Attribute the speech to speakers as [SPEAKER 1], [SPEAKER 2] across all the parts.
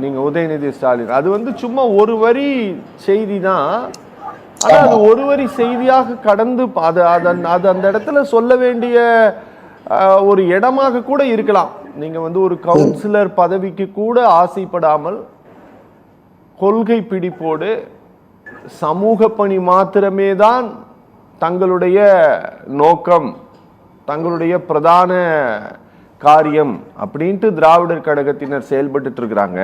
[SPEAKER 1] நீங்க உதயநிதி ஸ்டாலின் அது வந்து சும்மா ஒரு வரி செய்தி தான். ஆனா அது ஒரு வரி செய்தியாக கடந்து அது அந்த இடத்துல சொல்ல வேண்டிய ஒரு இடமாக கூட இருக்கலாம். நீங்க வந்து ஒரு கவுன்சிலர் பதவிக்கு கூட ஆசைப்படாமல் கொள்கை பிடிப்போடு சமூக பணி மாத்திரமே தான் தங்களுடைய நோக்கம், தங்களுடைய பிரதான காரியம் அப்படின்ட்டு திராவிடர் கழகத்தினர் செயல்பட்டு இருக்கிறாங்க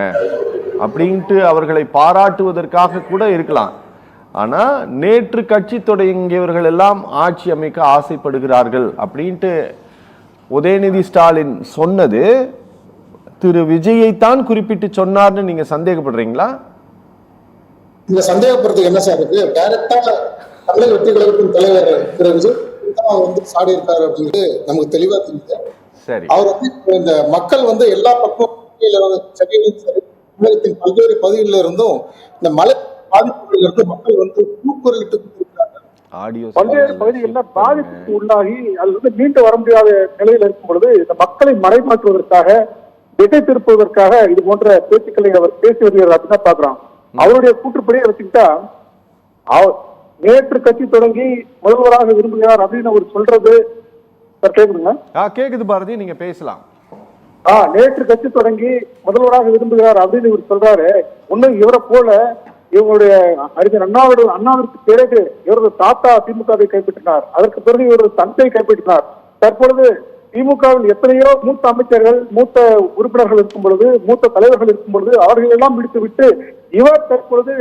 [SPEAKER 1] அப்படின்ட்டு அவர்களை பாராட்டுவதற்காக கூட இருக்கலாம். ஆனா நேற்று கட்சி தொடங்கியவர்கள் எல்லாம் ஆட்சி அமைக்க ஆசைப்படுகிறார்கள் அப்படின்ட்டு உதயநிதி ஸ்டாலின் சொன்னது திரு விஜயைத்தான் குறிப்பிட்டு சொன்னார்னு நீங்க சந்தேகப்படுறீங்களா?
[SPEAKER 2] இந்த சந்தேகப்படுறதுக்கு என்ன சார் இருக்கு? டைரக்டா தமிழக வெற்றி கழகத்தின் தலைவர் திரு விஜய் வந்து சாடி இருக்காரு அப்படிங்கிறது நமக்கு தெளிவா தெரியுது.
[SPEAKER 1] சரி,
[SPEAKER 2] அவர் வந்து இந்த மக்கள் வந்து எல்லா பக்கமும் தமிழகத்தின் பல்வேறு பகுதிகளில் இருந்தும் இந்த மழை பாதிப்புகளில் இருந்து மக்கள் வந்து கூக்குரலிட்டு
[SPEAKER 3] பல்வேறு பகுதிகளில் பாதிப்புக்கு உள்ளாகி அது வந்து மீண்டு வர முடியாத நிலையில் இருக்கும் பொழுது இந்த மக்களை மறைமாற்றுவதற்காக, திசை திருப்புவதற்காக இது போன்ற பேச்சுக்களை அவர் பேசி வருகிறார் அப்படின்னு பாக்குறோம். அவருடைய கூற்றுப்படியே வச்சுக்கிட்டா, நேற்று கட்சி தொடங்கி முதல்வராக விரும்புகிறார் அப்படின்னு அவர் சொல்றது கேக்குதுங்க?
[SPEAKER 1] கேக்குது பாரதி, நீங்க பேசலாம்.
[SPEAKER 3] நேற்று கட்சி தொடங்கி முதல்வராக விரும்புகிறார் அப்படின்னு இவர் சொல்றாரு. ஒன்னும் இவரை போல இவங்களுடைய அறிஞர் அண்ணாவிற்கு பிறகு இவரது தாத்தா திமுகவை கைப்பற்றினார், அதற்கு பிறகு இவரது தந்தை கைப்பற்றினார். தற்பொழுது திமுகவில் எத்தனையோ மூத்த அமைச்சர்கள், மூத்த உறுப்பினர்கள் இருக்கும் பொழுது, மூத்த தலைவர்கள் இருக்கும் பொழுது அவர்கள் எல்லாம் விடுத்து விட்டு இவர் தற்பொழுது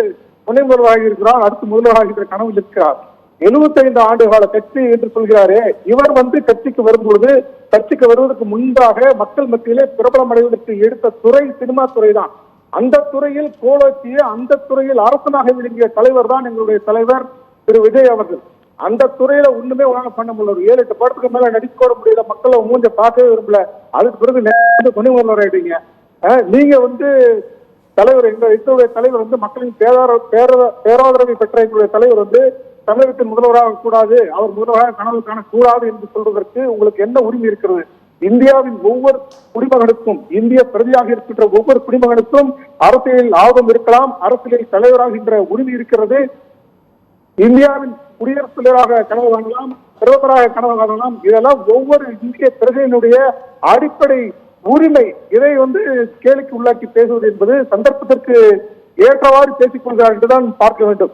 [SPEAKER 3] துணை முதல்வராக இருக்கிறார், அடுத்து முதல்வராகின்ற கனவில் இருக்கிறார். 75 ஆண்டு கால கட்சி என்று சொல்கிறாரே, இவர் வந்து கட்சிக்கு வரும்பொழுது, கட்சிக்கு வருவதற்கு முன்பாக மக்கள் மத்தியிலே பிரபலம் அடைவதற்கு எடுத்த துறை சினிமா துறை தான். அந்த துறையில் கோலோச்சிய, அந்த துறையில் அரசனாக விளங்கிய தலைவர் தான் எங்களுடைய தலைவர் திரு விஜய் அவர்கள். அந்த துறையில ஒண்ணுமே ஒழுங்கா பண்ண முடியல. ஒரு 7-8 படத்துக்கு மேல நடிக்க முடியல, மக்களை மூஞ்ச பார்க்கவே விரும்பல. அதுக்கு பிறகு துணை முதல்வர் ஆயிட்டீங்க. நீங்க வந்து தலைவர், எங்களுடைய தலைவர் வந்து மக்களின் பேராதரவை பெற்ற எங்களுடைய தலைவர் வந்து தமிழகத்தின் முதல்வராக கூடாது, அவர் முதல்வராக கனவு காணக்கூடாது என்று சொல்வதற்கு உங்களுக்கு என்ன உரிமை இருக்கிறது? இந்தியாவின் ஒவ்வொரு குடிமகனுக்கும், இந்திய பிரதியாக இருக்கின்ற ஒவ்வொரு குடிமகனுக்கும் அரசியலில் ஆர்வம் இருக்கலாம், அரசியலில் தலைவராகின்ற உரிமை இருக்கிறது. இந்தியாவின் குடியரசுத் தலைவராக கனவு காணலாம், பிரதமராக கனவு காணலாம். இதெல்லாம் ஒவ்வொரு இந்திய பிரஜையினுடைய அடிப்படை உரிமை. இதை வந்து கேலிக்கு உள்ளாக்கி பேசுவது என்பது சந்தர்ப்பத்திற்கு ஏற்றவாறு பேசிக் கொள்கிறார் என்றுதான் பார்க்க வேண்டும்.